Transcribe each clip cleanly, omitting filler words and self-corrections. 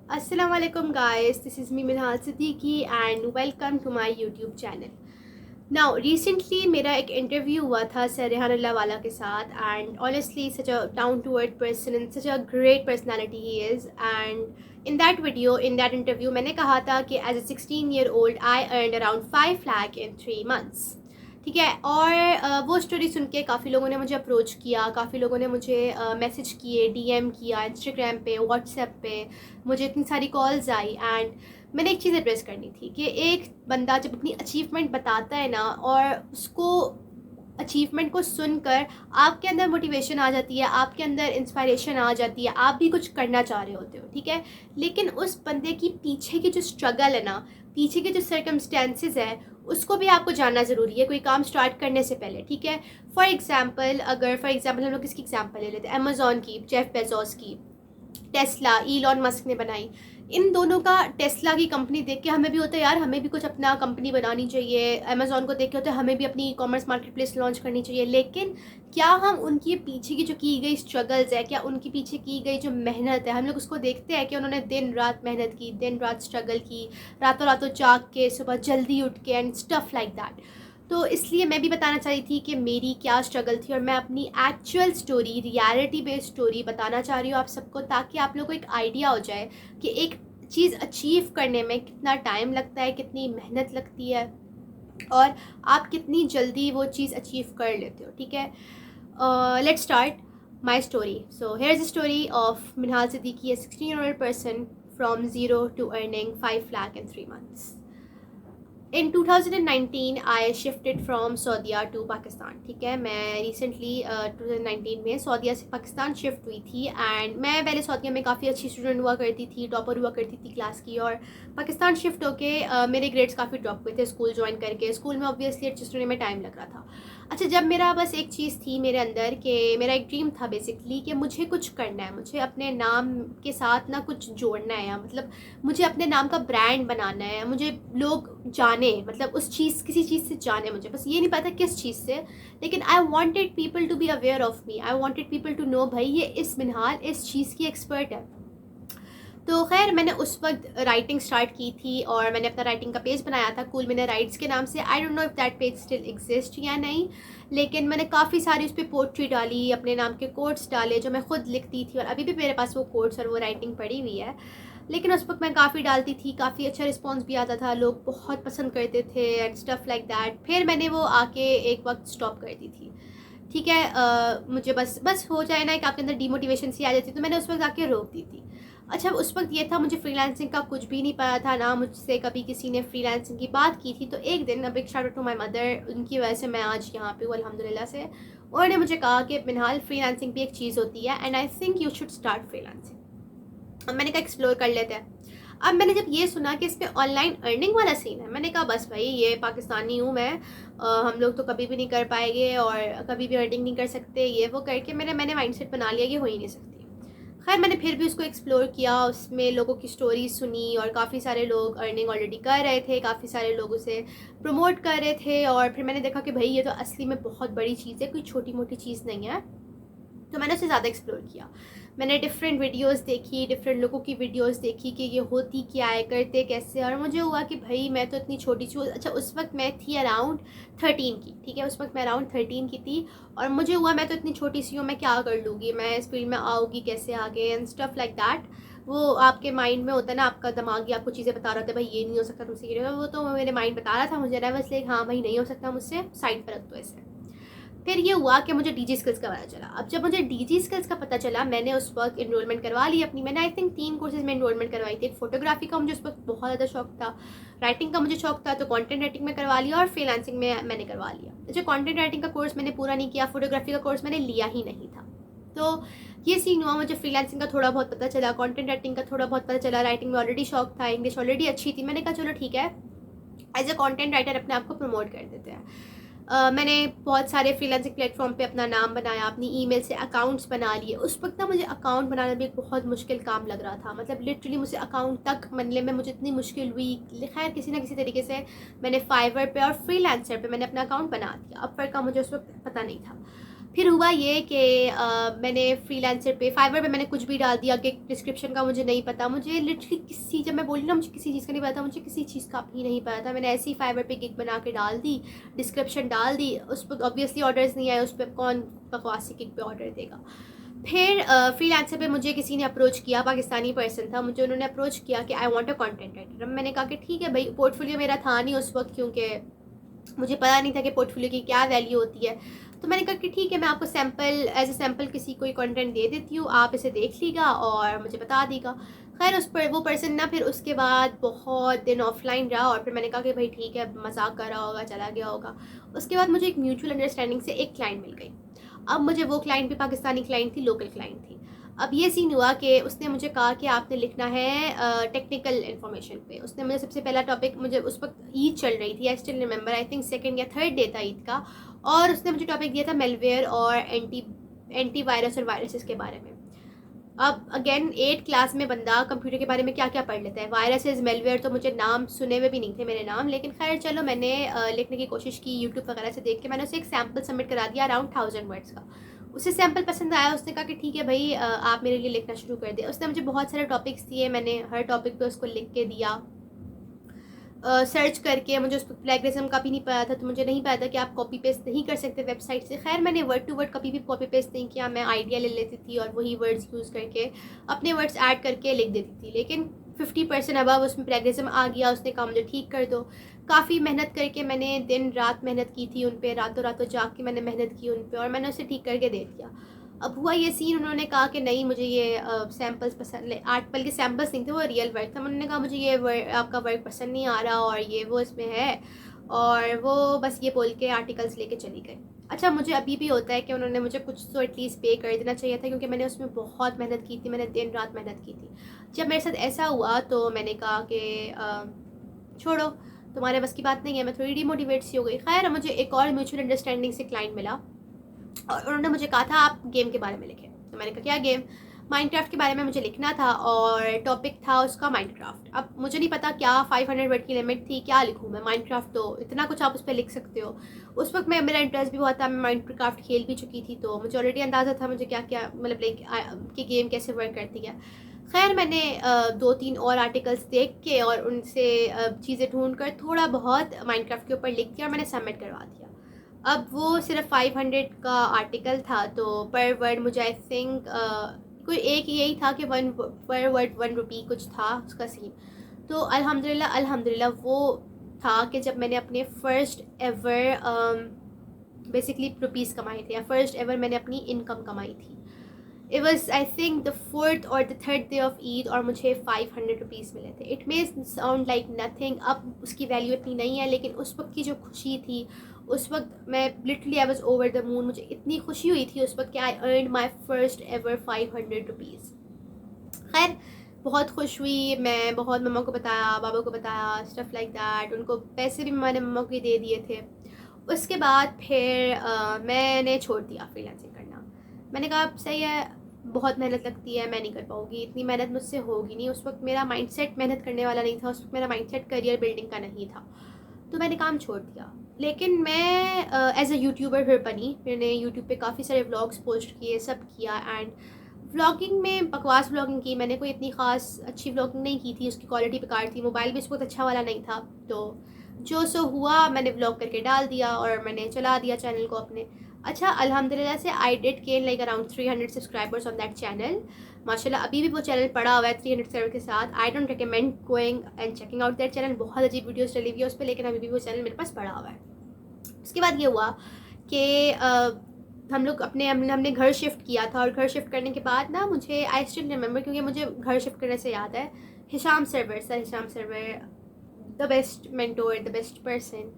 Assalamu alaikum guys, this is me Minhal Siddiqui and welcome to my YouTube channel. Now recently मेरा एक interview हुआ था sir Rehan अल्लाह वाला के साथ and honestly such a down to earth person and such a great personality he is and in that interview मैंने कहा था कि as a 16-year-old I earned around 5 lakh in 3 months. ठीक है। और वो स्टोरी सुन के काफ़ी लोगों ने मुझे अप्रोच किया, काफ़ी लोगों ने मुझे मैसेज किए, डीएम किया इंस्टाग्राम पे, व्हाट्सएप पे, मुझे इतनी सारी कॉल्स आई एंड मैंने एक चीज़ एड्रेस करनी थी कि एक बंदा जब अपनी अचीवमेंट बताता है ना और उसको अचीवमेंट को सुनकर आपके अंदर मोटिवेशन आ जाती है, आपके अंदर इंस्पायरेशन आ जाती है, आप भी कुछ करना चाह रहे होते हो, ठीक है। लेकिन उस बंदे की पीछे की जो स्ट्रगल है ना, पीछे के जो सर्कमस्टेंसेस है, उसको भी आपको जानना ज़रूरी है कोई काम स्टार्ट करने से पहले, ठीक है। फॉर एग्जाम्पल हम लोग किसकी एग्जाम्पल ले लेते हैं, अमेजोन की, जेफ बेजोस की, टेस्ला इलॉन मस्क ने बनाई। इन दोनों का टेस्ला की कंपनी देख के हमें भी होता है यार हमें भी कुछ अपना कंपनी बनानी चाहिए, अमेजोन को देख के होता है हमें भी अपनी e commerce market place launch करनी चाहिए। लेकिन क्या हम उनकी पीछे की जो की गई स्ट्रगल्स है, क्या उनकी पीछे की गई जो मेहनत है, हम लोग उसको देखते हैं कि उन्होंने दिन रात मेहनत की, दिन रात स्ट्रगल की, रातों रातों जाग के सुबह जल्दी उठ के एंड स्टफ लाइक दैट। तो इसलिए मैं भी बताना चाह रही थी कि मेरी क्या स्ट्रगल थी और मैं अपनी actual story, reality based story बताना चाह रही हूँ आप सबको, ताकि आप लोगों को एक आइडिया हो जाए कि एक चीज़ अचीव करने में कितना टाइम लगता है, कितनी मेहनत लगती है और आप कितनी जल्दी वो चीज़ अचीव कर लेते हो, ठीक है। Let's start my story. So here is the story of Minhal Siddiqui, a 16-year-old person from zero to earning 5 lakh in 3 months. In 2019 I shifted from Saudia to Pakistan, ठीक है। मैं रिसेंटली 2019 में सऊदीया से पाकिस्तान शिफ्ट हुई थी एंड मैं पहले सऊदीया में काफ़ी अच्छी स्टूडेंट हुआ करती थी, टॉपर हुआ करती थी क्लास की, और पाकिस्तान शिफ्ट होके मेरे ग्रेड्स काफ़ी ड्रॉप हुए थे स्कूल ज्वाइन करके। स्कूल में ऑब्वियसली एडजस्ट होने में टाइम लग रहा था। अच्छा, जब मेरा बस एक चीज़ थी मेरे अंदर कि मेरा एक ड्रीम था बेसिकली कि मुझे कुछ करना है, मुझे अपने नाम के साथ ना कुछ जोड़ना है, या मतलब मुझे अपने नाम का ब्रांड बनाना है, मुझे लोग जाने, मतलब उस चीज़ किसी चीज़ से जाने, मुझे बस ये नहीं पता किस चीज़ से, लेकिन I wanted people to be aware of me, I wanted people to know भाई ये इस मिनहाल इस चीज़ की एक्सपर्ट है। तो खैर मैंने उस वक्त राइटिंग स्टार्ट की थी और मैंने अपना राइटिंग का पेज बनाया था कूल मैंने राइट्स के नाम से। I don't know if that page still exist या नहीं, लेकिन मैंने काफ़ी सारी उस पर पोट्री डाली, अपने नाम के कोट्स डाले जो मैं खुद लिखती थी, और अभी भी मेरे पास वो कोट्स और वो राइटिंग पड़ी हुई है। लेकिन उस वक्त मैं काफ़ी डालती थी, काफ़ी अच्छा रिस्पॉन्स भी आता था, लोग बहुत पसंद करते थे एंड स्टफ़ लाइक दैट। फिर मैंने वो आके एक वक्त स्टॉप कर दी थी, ठीक है। मुझे बस हो जाए ना कि आपके अंदर डीमोटिवेशन सी आ जाती, तो मैंने उस वक्त आके रोक दी थी। अच्छा, उस वक्त ये था मुझे फ्रीलांसिंग का कुछ भी नहीं पता था, ना मुझसे कभी किसी ने फ्रीलांसिंग की बात की थी। तो एक दिन, अब एक shout out to my mother, उनकी वजह से मैं आज यहाँ पे हूँ अल्हम्दुलिल्लाह से। उन्होंने मुझे कहा कि फिलहाल फ्रीलांसिंग भी एक चीज़ होती है and I think you should start freelancing. अब मैंने कहा एक्सप्लोर कर लेते हैं। अब मैंने जब ये सुना कि इस पर ऑनलाइन अर्निंग वाला सीन है, मैंने कहा बस भाई ये पाकिस्तानी हूँ मैं, हम लोग तो कभी भी नहीं कर पाएंगे और कभी भी अर्निंग नहीं कर सकते, ये वो करके मैंने माइंडसेट बना लिया कि हो ही नहीं सकती। खैर मैंने फिर भी उसको एक्सप्लोर किया, उसमें लोगों की स्टोरीज सुनी और काफ़ी सारे लोग अर्निंग ऑलरेडी कर रहे थे, काफ़ी सारे लोग उसे प्रमोट कर रहे थे, और फिर मैंने देखा कि भाई ये तो असली में बहुत बड़ी चीज़ है, कोई छोटी मोटी चीज़ नहीं है। तो मैंने उसे ज़्यादा एक्सप्लोर किया, मैंने डिफरेंट वीडियोस देखी, डिफरेंट लोगों की वीडियोस देखी कि ये होती क्या है, करते कैसे, और मुझे हुआ कि भाई मैं तो इतनी छोटी सी। अच्छा, उस वक्त मैं थी अराउंड 13 की, ठीक है, उस वक्त मैं अराउंड 13 की थी, और मुझे हुआ मैं तो इतनी छोटी सी हूँ, मैं क्या कर लूँगी, मैं इस फील्ड में आऊँगी कैसे आगे एंड स्टफ लाइक दैट। वो आपके माइंड में होता है ना, आपका दिमाग ही आपको चीज़ें बता रहा होता है, भाई ये नहीं हो सकता तुमसे, ये नहीं हो सकता। वो तो मेरे माइंड बता रहा था मुझे, नर्वसली, हाँ भाई नहीं हो सकता मुझसे, साइड पर रख दो ऐसे। फिर ये हुआ कि मुझे डीजी स्किल्स का पता चला। अब जब मुझे डीजी स्किल्स का पता चला, मैंने उस वक्त इनरोलमेंट करवा ली अपनी। मैंने आई थिंक 3 कोर्सेज में इनरोलमेंट करवाई थी। एक फोटोग्राफी का मुझे उस वक्त बहुत ज़्यादा शौक था, राइटिंग का मुझे शौक था, तो कंटेंट राइटिंग में करवा लिया, और फ्रीलांसिंग में मैंने करवा लिया। जो कंटेंट राइटिंग का कोर्स मैंने पूरा नहीं किया, फोटोग्राफी का कोर्स मैंने लिया ही नहीं था। तो ये सीन हुआ, मुझे फ्रीलांसिंग का थोड़ा बहुत पता चला, कंटेंट राइटिंग का थोड़ा बहुत पता चला, राइटिंग में ऑलरेडी शौक था, इंग्लिश ऑलरेडी अच्छी थी। मैंने कहा चलो ठीक है, एज ए कंटेंट राइटर अपने आप को प्रमोट कर देते हैं। मैंने बहुत सारे फ्रीलांसिंग प्लेटफॉर्म पे अपना नाम बनाया, अपनी ईमेल से अकाउंट्स बना लिए। उस वक्त ना मुझे अकाउंट बनाना भी एक बहुत मुश्किल काम लग रहा था, मतलब लिटरली मुझे अकाउंट तक बनने में मुझे इतनी मुश्किल हुई। खैर किसी ना किसी तरीके से मैंने फाइवर पे और फ्रीलांसर पे मैंने अपना अकाउंट बना दिया। अपवर का मुझे उस वक्त पता नहीं था। फिर हुआ ये कि मैंने फ्रीलांसर पे फाइवर पे मैंने कुछ भी डाल दिया कि डिस्क्रिप्शन का मुझे नहीं पता, मुझे लिटरली किसी, जब मैं बोली ना मुझे किसी चीज़ का नहीं पता, मुझे किसी चीज़ का भी नहीं पता था। मैंने ऐसी फाइवर पे गिग बना के डाल दी, डिस्क्रिप्शन डाल दी, उस पर ऑब्वियसली ऑर्डर्स नहीं आए, उस पर कौन बकवासी गिग पे ऑर्डर देगा। फिर फ्रीलांसर पे मुझे किसी ने अप्रोच किया, पाकिस्तानी पर्सन था, मुझे उन्होंने अप्रोच किया कि I want a content writer. मैंने कहा कि ठीक है भाई, पोर्टफोलियो मेरा था नहीं उस वक्त, क्योंकि मुझे पता नहीं था कि पोर्टफोलियो की क्या वैल्यू होती है। तो मैंने कहा कि ठीक है, मैं आपको सैम्पल एज ए सैम्पल किसी कोई कंटेंट दे देती हूँ, आप इसे देख लीजिएगा और मुझे बता देगा। खैर उस पर वो पर्सन ना फिर उसके बाद बहुत दिन ऑफलाइन रहा, और फिर मैंने कहा कि भाई ठीक है, मजाक कर रहा होगा, चला गया होगा। उसके बाद मुझे एक म्यूचुअल अंडरस्टैंडिंग से एक क्लाइंट मिल गई। अब मुझे वो क्लाइंट भी पाकिस्तानी क्लाइंट थी, लोकल क्लाइंट थी। अब ये सीन हुआ कि उसने मुझे कहा कि आपने लिखना है टेक्निकल इन्फॉर्मेशन पे। उसने मुझे सबसे पहला टॉपिक, मुझे उस वक्त ईद चल रही थी, I still remember, I think 2nd या 3rd डे था ईद का, और उसने मुझे टॉपिक दिया था मेलवेयर और एंटी वायरस और वायरसेस के बारे में। अब अगेन 8th क्लास में बंदा कंप्यूटर के बारे में क्या क्या पढ़ लेता है, वायरसेस मेलवेयर तो मुझे नाम सुने हुए भी नहीं थे मेरे नाम, लेकिन खैर चलो मैंने लिखने की कोशिश की यूट्यूब वगैरह से देख के। मैंने उसे एक सैम्पल सबमिट करा दिया अराउंड 1000 वर्ड्स का। उसे सैम्पल पसंद आया, उसने कहा कि ठीक है भाई आप मेरे लिए लिखना शुरू कर दिया। उसने मुझे बहुत सारे टॉपिक्स दिए, मैंने हर टॉपिक पे उसको लिख के दिया, सर्च करके। मुझे उस पर प्लेगरिज्म का भी नहीं पता था, तो मुझे नहीं पता था कि आप कॉपी पेस्ट नहीं कर सकते वेबसाइट से। खैर मैंने वर्ड टू वर्ड कभी भी कॉपी पेस्ट नहीं किया, मैं आइडिया ले लेती थी और वही वर्ड्स यूज़ करके अपने वर्ड्स ऐड करके लिख देती थी। लेकिन 50% अबव उसमें प्लेगरिज्म आ गया। उसने कहा मुझे ठीक कर दो। काफ़ी मेहनत करके मैंने दिन रात मेहनत की थी उन पर, रातों रातों जाग के मैंने मेहनत की उन पर, और मैंने उसे ठीक करके दे दिया। अब हुआ ये सीन, उन्होंने कहा कि नहीं मुझे ये सैम्पल्स पसंद, 8 पल के सैम्पल्स नहीं थे, वो रियल वर्क था। उन्होंने कहा मुझे ये आपका वर्क पसंद नहीं आ रहा, और ये वो इसमें है, और वो बस ये बोल के आर्टिकल्स लेके चली गई। अच्छा मुझे अभी भी होता है कि उन्होंने मुझे कुछ तो एटलीस्ट पे कर देना चाहिए था, क्योंकि मैंने उसमें बहुत मेहनत की थी, मैंने दिन रात मेहनत की थी। जब मेरे साथ ऐसा हुआ तो मैंने कहा कि छोड़ो, तुम्हारे बस की बात नहीं है। मैं थोड़ी डिमोटिवेट सी हो गई। खैर मुझे एक और म्यूचुअल अंडरस्टैंडिंग से क्लाइंट मिला, और उन्होंने मुझे कहा था आप गेम के बारे में लिखें। तो मैंने कहा क्या गेम? माइनक्राफ्ट के बारे में मुझे लिखना था, और टॉपिक था उसका माइनक्राफ्ट। अब मुझे नहीं पता क्या 500 वर्ड की लिमिट थी, क्या लिखूँ मैं? माइनक्राफ्ट तो इतना कुछ आप उस पर लिख सकते हो। उस वक्त मैं, मेरा इंटरेस्ट भी बहुत था, मैं माइनक्राफ्ट खेल भी चुकी थी, तो मुझे ऑलरेडी अंदाज़ा था मुझे क्या क्या मतलब लाइक कि गेम कैसे वर्क करती है। खैर मैंने 2-3 और आर्टिकल्स देख के और उनसे चीज़ें ढूंढ कर थोड़ा बहुत माइनक्राफ्ट के ऊपर लिख दिया, और मैंने सबमिट करवा दिया। अब वो सिर्फ 500 का आर्टिकल था, तो पर वर्ड मुझे आई थिंक कोई एक यही था कि पर वर्ड 1 रुपी कुछ था उसका सीन। तो अल्हम्दुलिल्लाह अल्हम्दुलिल्लाह वो था कि जब मैंने अपने फ़र्स्ट एवर बेसिकली रुपीज़ कमाए थे, या फर्स्ट एवर मैंने अपनी इनकम कमाई थी। It was I think the 4th और the 3rd day of Eid, और मुझे 500 रुपीज़ मिले थे। It may sound like nothing, अब उसकी वैल्यू इतनी नहीं है, लेकिन उस वक्त की जो खुशी थी, उस वक्त मैं literally I was over the moon. मुझे इतनी खुशी हुई थी उस वक्त कि I earn my first ever 500 rupees. खैर बहुत खुश हुई मैं, बहुत मम्मा को बताया, बाबा को बताया, स्टफ़ लाइक दैट। उनको पैसे भी मैंने मम्मा को दे दिए थे। उसके बाद फिर मैंने छोड़ दिया फ्रीलांसिंग करना। मैंने कहा सही है, बहुत मेहनत लगती है, मैं नहीं कर पाऊँगी, इतनी मेहनत मुझसे होगी नहीं। उस वक्त मेरा माइंडसेट मेहनत करने वाला नहीं था, उस वक्त मेरा माइंडसेट करियर बिल्डिंग का नहीं था, तो मैंने काम छोड़ दिया। लेकिन मैं एज अ यूट्यूबर फिर बनी। मैंने यूट्यूब पे काफ़ी सारे व्लॉग्स पोस्ट किए, सब किया, एंड व्लॉगिंग में बकवास व्लॉगिंग की मैंने, कोई इतनी ख़ास अच्छी व्लॉगिंग नहीं की थी, उसकी क्वालिटी बेकार थी, मोबाइल भी बहुत अच्छा वाला नहीं था। तो जो सो हुआ मैंने व्लॉग करके डाल दिया, और मैंने चला दिया चैनल को अपने। अच्छा अल्हम्दुलिल्लाह से I did gain like around 300 subscribers on that channel. माशाल्लाह अभी भी वो चैनल पड़ा हुआ है 300 सब्सक्राइबर के साथ। I don't recommend going and checking out that channel, बहुत अजीब वीडियोस चली हुई है उस पर, लेकिन अभी भी वो चैनल मेरे पास पड़ा हुआ है। उसके बाद ये हुआ कि हम लोग हमने घर शिफ्ट किया था, और घर शिफ्ट करने के बाद ना मुझे आई स्टिल रिमेंबर, क्योंकि मुझे घर शिफ्ट करने से याद है, Hisham Sarwar sir, Hisham Sarwar the best mentor, the best person,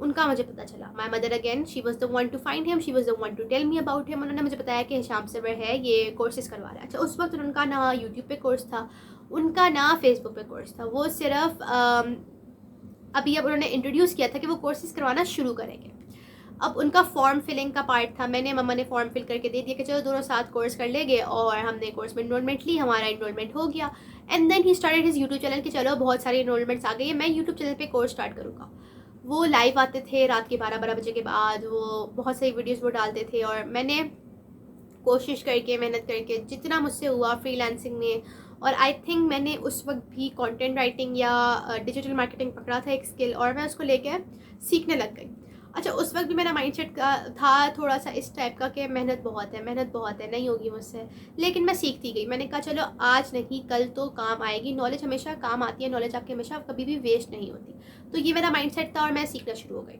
उनका मुझे पता चला। My mother again, she was the one to find him, she was the one to tell me about him. उन्होंने मुझे बताया कि हिशाम सर्वर है, ये कोर्सेज करवा रहा है। अच्छा उस वक्त उनका ना यूट्यूब पे कोर्स था, उनका ना फेसबुक पे कोर्स था, वो सिर्फ अभी अब उन्होंने इंट्रोड्यूस किया था कि वो कोर्सेज करवाना शुरू करेंगे। अब उनका फॉर्म फिलिंग का पार्ट था, मैंने मम्मा ने फॉर्म फिल करके दे दिया कि चलो दोनों साथ कोर्स कर लेंगे, और हमने कोर्स में इनरोलमेंट ली, हमारा इनरोलमेंट हो गया। And then he started his YouTube channel कि चलो बहुत सारे इनरोलमेंट्स आ गई है, मैं यूट्यूब चैनल पे कोर्स स्टार्ट करूँगा। वो लाइव आते थे रात के 12 बजे के बाद, वो बहुत सारी वीडियोस वो डालते थे, और मैंने कोशिश करके, मेहनत करके, जितना मुझसे हुआ फ्रीलांसिंग में, और आई थिंक मैंने उस वक्त भी कंटेंट राइटिंग या डिजिटल मार्केटिंग पकड़ा था एक स्किल, और मैं उसको लेके सीखने लग गई। अच्छा, उस वक्त भी मेरा माइंडसेट का था थोड़ा सा इस टाइप का कि मेहनत बहुत है, मेहनत बहुत है, नहीं होगी मुझसे, लेकिन मैं सीखती गई। मैंने कहा चलो आज नहीं कल तो काम आएगी, नॉलेज हमेशा काम आती है, नॉलेज आपकी हमेशा कभी भी वेस्ट नहीं होती। तो ये मेरा माइंडसेट था और मैं सीखना शुरू हो गई।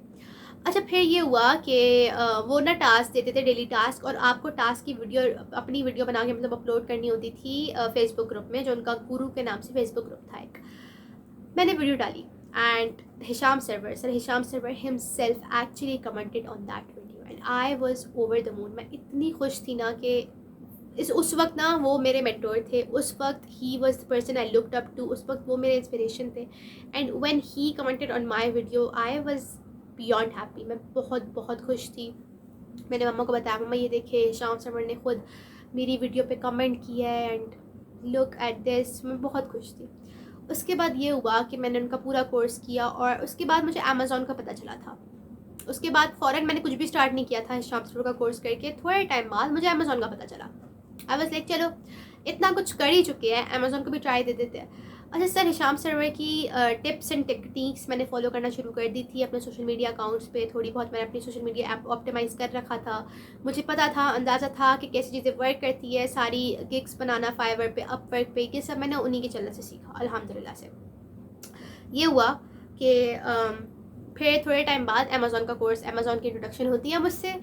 अच्छा, फिर ये हुआ कि वो ना टास्क देते थे, डेली टास्क, और आपको टास्क की वीडियो, अपनी वीडियो बना के मतलब अपलोड करनी होती थी फेसबुक ग्रुप में, जो उनका गुरु के नाम से फेसबुक ग्रुप था एक। मैंने वीडियो डाली and Hisham Sarwar, sir Hisham Sarwar himself actually commented on that video and I was over the moon. मैं इतनी खुश थी ना कि उस वक्त ना वो मेरे मेंटोर थे, उस वक्त he was the person I looked up to, उस वक्त वो मेरे इंस्पिरेशन थे। And when he commented on my video I was beyond happy. मैं बहुत बहुत खुश थी। मैंने मम्मा को बताया, मम्मा ये देखिए हिशाम सरवर ने खुद मेरी वीडियो पे कमेंट किया है एंड लुक एट दिस। मैं बहुत खुश थी। उसके बाद ये हुआ कि मैंने उनका पूरा कोर्स किया, और उसके बाद मुझे अमेज़ॉन का पता चला था। उसके बाद फ़ौरन मैंने कुछ भी स्टार्ट नहीं किया था हिशाम सरवर का कोर्स करके, थोड़े टाइम बाद मुझे अमेज़ॉन का पता चला। आई वाज लाइक चलो इतना कुछ कर ही चुके हैं, अमेज़ॉन को भी ट्राई दे देते हैं। अच्छा सर, हिशाम सरवर की टिप्स एंड टेक्निक्स मैंने फॉलो करना शुरू कर दी थी अपने सोशल मीडिया अकाउंट्स पे। थोड़ी बहुत मैंने अपनी सोशल मीडिया ऐप ऑप्टिमाइज़ कर रखा था। मुझे पता था, अंदाज़ा था कि कैसी चीज़ें वर्क करती है। सारी गिग्स बनाना फाइवर पे, अपवर्क पे, ये सब मैंने उन्हीं के चैनल से सीखा अल्हम्दुलिल्लाह से। ये हुआ कि फिर थोड़े टाइम बाद अमेज़ॉन का कोर्स, अमेज़ॉन की इंट्रोडक्शन होती है मुझसे,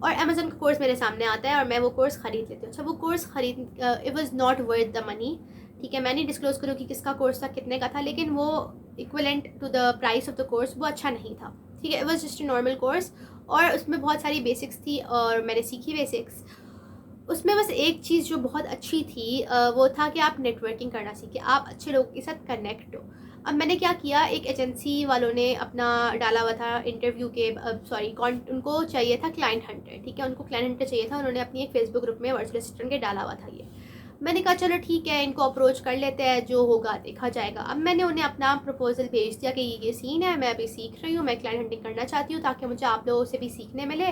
और अमेज़ॉन का कोर्स मेरे सामने आता है और मैं वो कोर्स ख़रीद लेती हूँ। अच्छा, वो कोर्स ख़रीद, it was not worth the money, ठीक है। मैं नहीं डिस्क्लोज़ करूँ कि किसका कोर्स था, कितने का था, लेकिन वो equivalent to the price of the course वो अच्छा नहीं था, ठीक है। It was just a normal course, और उसमें बहुत सारी बेसिक्स थी और मैंने सीखी बेसिक्स। उसमें बस एक चीज़ जो बहुत अच्छी थी वो था कि आप नेटवर्किंग करना सीखें, आप अच्छे लोगों के साथ कनेक्ट हो। अब मैंने क्या किया, एक एजेंसी वालों ने अपना डाला हुआ था इंटरव्यू के, सॉरी उनको चाहिए था क्लाइंट हंटर, ठीक है, उनको क्लाइंट हंटर चाहिए था। उन्होंने अपनी एक फेसबुक ग्रुप में वर्चुअल असिस्टेंट के डाला हुआ था ये। मैंने कहा चलो ठीक है, इनको अप्रोच कर लेते हैं, जो होगा देखा जाएगा। अब मैंने उन्हें अपना प्रपोजल भेज दिया कि ये सीन है, मैं अभी सीख रही हूँ, मैं क्लाइंट हंटिंग करना चाहती हूँ ताकि मुझे आप लोगों से भी सीखने मिले।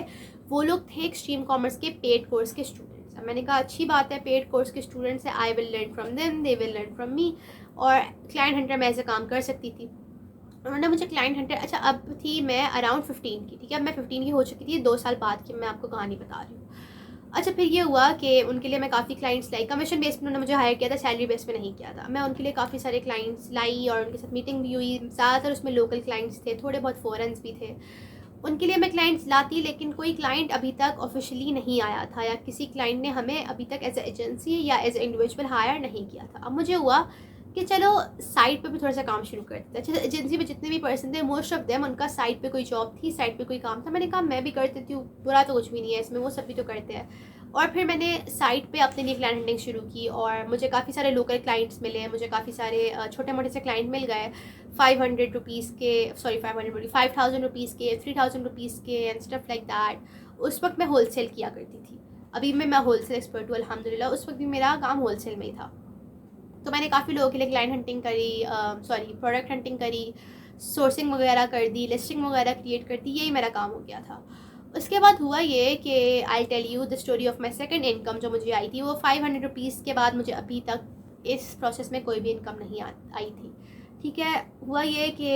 वो लोग थे एक्सट्रीम कॉमर्स के पेड कोर्स के स्टूडेंट्स। अब मैंने कहा अच्छी बात है, पेड कोर्स के स्टूडेंट्स है, I will learn from them, they will learn from me, और क्लाइंट हंटर मैं ऐसे काम कर सकती थी। उन्होंने मुझे क्लाइंट हंटर, अच्छा अब थी मैं अराउंड 15 की, ठीक है, अब मैं 15 की हो चुकी थी 2 साल बाद की, मैं आपको कहानी बता रही हूँ। अच्छा, फिर ये हुआ कि उनके लिए मैं काफ़ी क्लाइंट्स लाई, कमीशन बेस पे उन्होंने मुझे हायर किया था, सैलरी बेस पे नहीं किया था। मैं उनके लिए काफ़ी सारे क्लाइंट्स लाई और उनके साथ मीटिंग भी हुई। ज़्यादातर उसमें लोकल क्लाइंट्स थे, थोड़े बहुत फॉरेन्स भी थे। उनके लिए मैं क्लाइंट्स लाती, लेकिन कोई क्लाइंट अभी तक ऑफिशियली नहीं आया था, या किसी क्लाइंट ने हमें अभी तक एज ए एजेंसी या एज ए इंडिविजुअल हायर नहीं किया था। अब मुझे हुआ कि चलो साइड पे भी थोड़ा सा काम शुरू करते थे। अच्छा, एजेंसी में जितने भी पर्सन थे मोस्ट ऑफ देम उनका साइड पे कोई जॉब थी, साइड पे कोई काम था। मैंने कहा मैं भी कर देती हूँ, बुरा तो कुछ भी नहीं है इसमें, वो सब भी तो करते हैं। और फिर मैंने साइड पे अपने लिए क्लाइंट हंटिंग शुरू की, और मुझे काफ़ी सारे लोकल क्लाइंट्स मिले, मुझे काफ़ी सारे छोटे मोटे से क्लाइंट मिल गए। 500 रुपीज़ के, सॉरी 500 बोली, 5000 रुपीज़ के, 3000 रुपीज़ के एंड स्टफ लाइक दैट। उस वक्त मैं होलसेल किया करती थी, अभी मैं होलसेल एक्सपर्ट हूँ अल्हम्दुलिल्लाह। उस वक्त भी मेरा काम होलसेल में ही था। तो मैंने काफ़ी लोगों के लिए क्लाइंट हंटिंग करी, सॉरी प्रोडक्ट हंटिंग करी, सोर्सिंग वगैरह कर दी, लिस्टिंग वगैरह क्रिएट कर दी, यही मेरा काम हो गया था। उसके बाद हुआ ये कि I tell you the story of my second income जो मुझे आई थी, वो 500 रुपीज़ के बाद मुझे अभी तक इस प्रोसेस में कोई भी इनकम नहीं आई थी, ठीक है। हुआ ये कि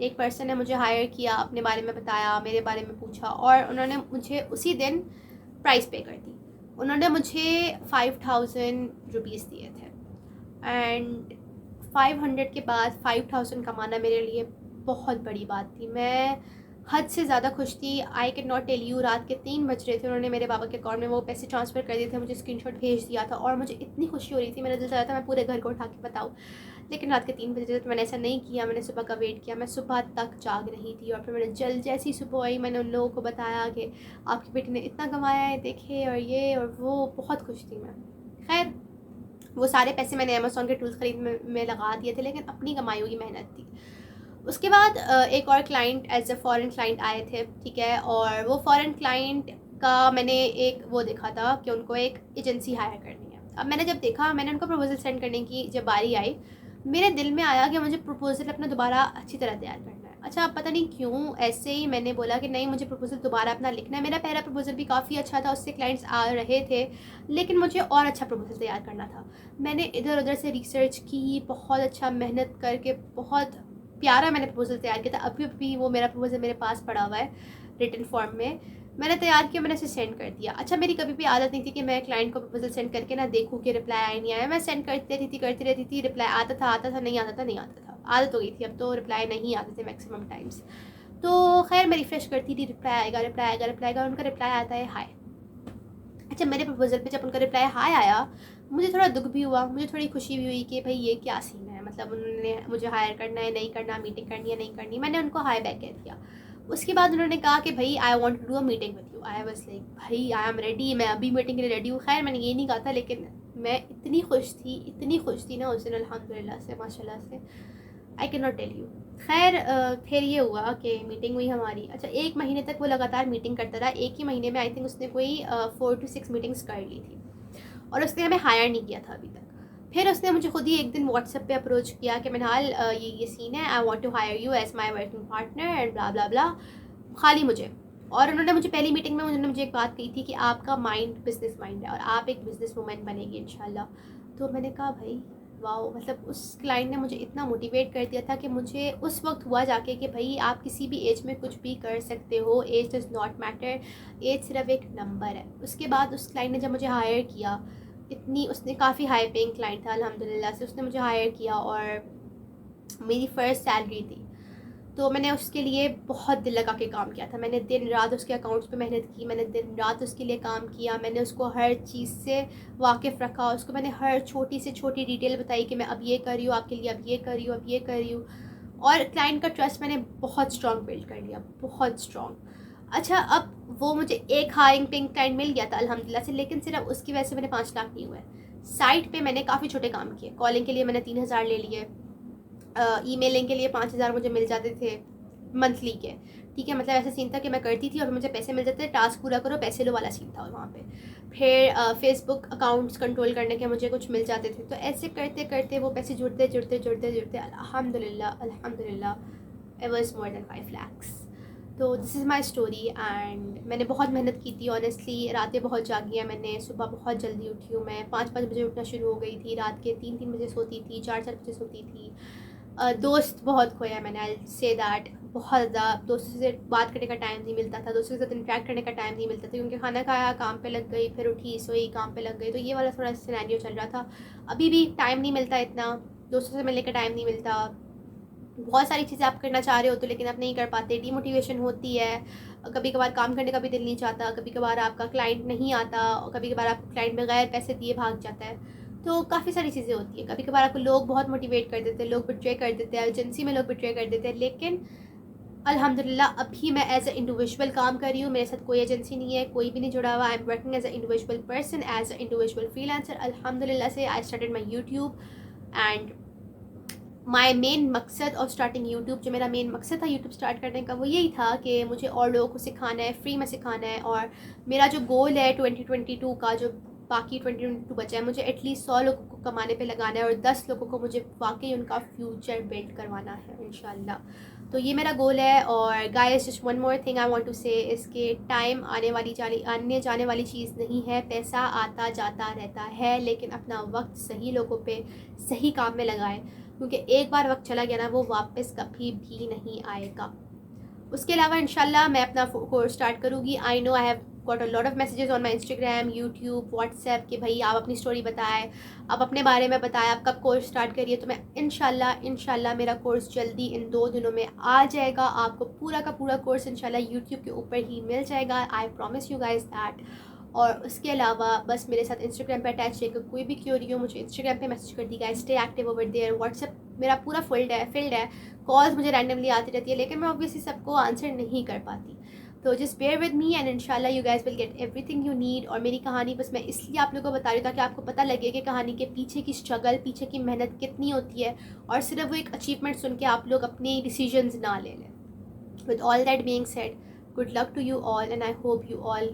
एक पर्सन ने मुझे हायर किया, अपने बारे में बताया, मेरे बारे में पूछा, और उन्होंने मुझे उसी दिन प्राइस पे कर दी। उन्होंने मुझे 5000 रुपीज़ दिए थे, एंड 500 के बाद 5000 कमाना मेरे लिए बहुत बड़ी बात थी। मैं हद से ज़्यादा खुश थी। I can not tell you, रात के 3 बज रहे थे, उन्होंने मेरे पापा के अकाउंट में वो पैसे ट्रांसफ़र कर दिए थे, मुझे स्क्रीनशॉट भेज दिया था, और मुझे इतनी खुशी हो रही थी, मेरा दिल चाह रहा था मैं पूरे घर को उठा के बताऊँ। लेकिन रात के 3 बजे थे तो मैंने ऐसा नहीं किया, मैंने सुबह का वेट किया। मैं सुबह तक जाग रही थी, और फिर मैंने जैसी सुबह आई मैंने उन लोगों को बताया कि आपकी बेटी ने इतना कमाया है, देखे, और ये और वो। बहुत खुश थी मैं। खैर, वो सारे पैसे मैंने अमेज़ॉन के टूल्स खरीद में लगा दिए थे, लेकिन अपनी कमाई हुई मेहनत थी। उसके बाद एक और client as a foreign client आए थे, ठीक है, और वो फॉरेन क्लाइंट का मैंने एक वो देखा था कि उनको एक एजेंसी हायर करनी है। अब मैंने जब देखा, मैंने उनको प्रपोजल सेंड करने की जब बारी आई, मेरे दिल में आया कि मुझे प्रपोजल अपना दोबारा अच्छी तरह तैयार करना है। अच्छा पता नहीं क्यों ऐसे ही मैंने बोला कि नहीं, मुझे प्रपोज़ल दोबारा अपना लिखना है। मेरा पहला प्रपोज़ल भी काफ़ी अच्छा था, उससे क्लाइंट्स आ रहे थे, लेकिन मुझे और अच्छा प्रपोज़ल तैयार करना था। मैंने इधर-उधर से रिसर्च की, बहुत अच्छा मेहनत करके बहुत प्यारा मैंने प्रपोज़ल तैयार किया था। अभी भी वो मेरा प्रपोज़ल मेरे पास पड़ा हुआ है रिटन फॉर्म में। मैंने तैयार किया, मैंने उसे सेंड कर दिया। अच्छा मेरी कभी भी आदत नहीं थी कि मैं क्लाइंट को प्रपोज़ल सेंड करके ना देखूँ कि रिप्लाई आया नहीं आया। मैं सेंड करती रहती थी, रिप्लाई आता था, नहीं आता था, नहीं आता था। आदत हो गई थी, अब तो रिप्लाई नहीं आते थे मैक्सिमम टाइम्स। तो खैर मैं रिफ्रेश करती थी, रिप्लाई आएगा, रिप्लाई आएगा, रिप्लाई आएगा, उनका रिप्लाई आता है हाय। अच्छा मेरे प्रपोज़ल पे जब उनका रिप्लाई हाय आया, मुझे थोड़ा दुख भी हुआ, मुझे थोड़ी खुशी भी हुई कि भाई ये क्या सीन है, मतलब उन्होंने मुझे हायर करना है, नहीं करना, मीटिंग करनी है, नहीं करनी। मैंने उनको हाय बैक कह दिया। उसके बाद उन्होंने कहा कि भाई I want to do a meeting with you. I was like भाई आई एम रेडी, मैं अभी मीटिंग के लिए रेडी हूँ। खैर मैंने ये नहीं कहा था, लेकिन मैं इतनी खुश थी ना उस दिन, अल्हम्दुलिल्लाह से, माशाल्लाह से, I can not tell you. खैर फिर ये हुआ कि मीटिंग हुई हमारी। अच्छा 1 महीने तक वो लगातार मीटिंग करता रहा। एक ही महीने में आई थिंक उसने कोई 4 to 6 मीटिंग्स कर ली थी, और उसने हमें हायर नहीं किया था अभी तक। फिर उसने मुझे खुद ही एक दिन व्हाट्सएप पे अप्रोच किया कि मिनहाल ये सीन है, I want to hire you as my working partner and blah blah blah, खाली मुझे। और उन्होंने मुझे पहली मीटिंग में उन्होंने मुझे एक बात कही थी कि आपका माइंड बिजनेस माइंड है और आप एक बिजनेस वूमेन बनेगी इंशाल्लाह। तो मैंने कहा भाई वाओ, मतलब उस क्लाइंट ने मुझे इतना मोटिवेट कर दिया था कि मुझे उस वक्त हुआ जाके कि भाई आप किसी भी एज में कुछ भी कर सकते हो, age does not matter, age सिर्फ एक नंबर है। उसके बाद उस क्लाइंट ने जब मुझे हायर किया, इतनी उसने काफ़ी हाई पेइंग क्लाइंट था अल्हम्दुलिल्लाह से, उसने मुझे हायर किया और मेरी फ़र्स्ट सैलरी थी। तो मैंने उसके लिए बहुत दिल लगा के काम किया था। मैंने दिन रात उसके अकाउंट्स पे मेहनत की, मैंने दिन रात उसके लिए काम किया, मैंने उसको हर चीज़ से वाकिफ़ रखा, उसको मैंने हर छोटी से छोटी डिटेल बताई कि मैं अब ये कर रही हूँ आपके लिए, अब ये कर रही हूँ, अब ये कर रही हूँ। और क्लाइंट का ट्रस्ट मैंने बहुत स्ट्रॉन्ग बिल्ड कर लिया, बहुत स्ट्रॉन्ग। अच्छा अब वो मुझे एक हायरिंग पेइंग क्लाइंट मिल गया था अल्हम्दुलिल्लाह से, लेकिन सिर्फ उसकी वजह से मैंने 5 लाख नहीं हुए। साइट पे मैंने काफ़ी छोटे काम किए। कॉलिंग के लिए मैंने 3000 ले लिए, ईमेलिंग के लिए 5000 मुझे मिल जाते थे मंथली के। ठीक है, मतलब ऐसा सीन था कि मैं करती थी और मुझे पैसे मिल जाते थे, टास्क पूरा करो पैसे लो वाला सीन था वहाँ पे। फिर फेसबुक अकाउंट्स कंट्रोल करने के मुझे कुछ मिल जाते थे। तो ऐसे करते करते वो पैसे जुड़ते अल्हम्दुलिल्लाह अल्हम्दुलिल्लाह I was more than 5 lakhs। तो this is my story and मैंने बहुत मेहनत की थी ऑनेस्टली, रातें बहुत जागी हैं मैंने, सुबह बहुत जल्दी उठी हूँ मैं, 5-5 बजे उठना शुरू हो गई थी, रात के 3-3 बजे सोती थी, 4-4 बजे सोती थी। दोस्त बहुत खोया मैंने, आई से दैट, बहुत ज़्यादा दोस्तों से बात करने का टाइम नहीं मिलता था, दोस्तों के साथ इंटरेक्ट करने का टाइम नहीं मिलता था, क्योंकि खाना खाया काम पे लग गई, फिर उठी सोई काम पे लग गई। तो ये वाला थोड़ा सिनेरियो चल रहा था। अभी भी टाइम नहीं मिलता इतना, दोस्तों से मिलने का टाइम नहीं मिलता। बहुत सारी चीज़ें आप करना चाह रहे हो तो लेकिन आप नहीं कर पाते, डीमोटिवेशन होती है, कभी कभार काम करने का भी दिल नहीं चाहता, कभी कभार आपका क्लाइंट नहीं आता, और कभी कभार आपका क्लाइंट बगैर पैसे दिए भाग जाता है। तो काफ़ी सारी चीज़ें होती है। कभी कभार आपको लोग बहुत मोटिवेट कर देते हैं, लोग बिट्रे कर देते हैं, एजेंसी में लोग बिट्रे कर देते हैं, लेकिन अल्हम्दुलिल्लाह अभी मैं एज ए इंडिविजुअल काम कर रही हूँ, मेरे साथ कोई एजेंसी नहीं है, कोई भी नहीं जुड़ा हुआ। I am working as a individual person, as a individual freelancer अल्हम्दुलिल्लाह से। I started my YouTube and my main मकसद ऑफ स्टार्टिंग यूट्यूब, जो मेरा मेन मकसद था यूट्यूब स्टार्ट करने का, वो यही था कि मुझे और लोगों को सिखाना है, फ्री में सिखाना है। और मेरा जो गोल है 2022 का, जो बाकी 2022 बचा है, मुझे एटलीस्ट 100 लोगों को कमाने पे लगाना है और 10 लोगों को मुझे वाकई उनका फ्यूचर बिल्ड करवाना है इंशाल्लाह। तो ये मेरा गोल है। और guys just one more thing I want to say, इसके टाइम आने जाने वाली चीज़ नहीं है, पैसा आता जाता रहता है, लेकिन अपना वक्त सही लोगों पे सही काम में लगाएं, क्योंकि एक बार वक्त चला गया ना, वो वापस कभी भी नहीं आएगा। उसके अलावा इंशाल्लाह मैं अपना कोर्स स्टार्ट करूँगी। I know I have got a lot of messages on my Instagram, YouTube, WhatsApp कि भाई आप अपनी स्टोरी बताएं, आप अपने बारे में बताएं, आप कब कोर्स स्टार्ट करिए। तो मैं इंशाल्लाह मेरा कोर्स जल्दी इन 2 दिनों में आ जाएगा। आपको पूरा का पूरा कोर्स इंशाल्लाह यूट्यूब के ऊपर ही मिल जाएगा, I promise you guys that. और उसके अलावा बस मेरे साथ इंस्टाग्राम पे अटैच है, कोई भी क्यूरी हो मुझे इंस्टाग्राम पे मैसेज कर दी guys, stay active over there. WhatsApp मेरा पूरा फिल्ड है, कॉल्स मुझे रैंडमली आती रहती है, लेकिन मैं ऑब्वियसली सबको आंसर नहीं कर पाती। तो just bear with me and इंशाल्लाह you guys will get everything you need. और मेरी कहानी बस मैं इसलिए आप लोगों को बता रही हूँ ताकि आपको पता लगे कि कहानी के पीछे की स्ट्रगल, पीछे की मेहनत कितनी होती है, और सिर्फ वो एक अचीवमेंट सुन के आप लोग अपनी डिसीजंस ना ले लें। With all that being said, good luck to you all and I hope you all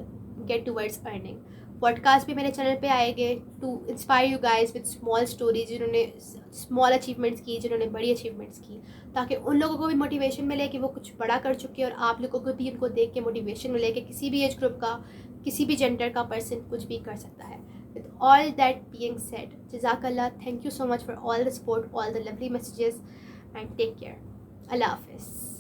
get towards earning. Podcast भी मेरे चैनल पे आएंगे to inspire you guys with small stories, जिन्होंने स्मॉल अचीवमेंट्स की, जिन्होंने बड़ी अचीवमेंट्स की, ताकि उन लोगों को भी मोटिवेशन मिले कि वो कुछ बड़ा कर चुके हैं, और आप लोगों को भी उनको देख के मोटिवेशन मिले कि किसी भी एज ग्रुप का, किसी भी जेंडर का पर्सन कुछ भी कर सकता है. With all that being said, Jazakallah, thank you so much for all the support, all the lovely messages, and take care. Allah Hafiz.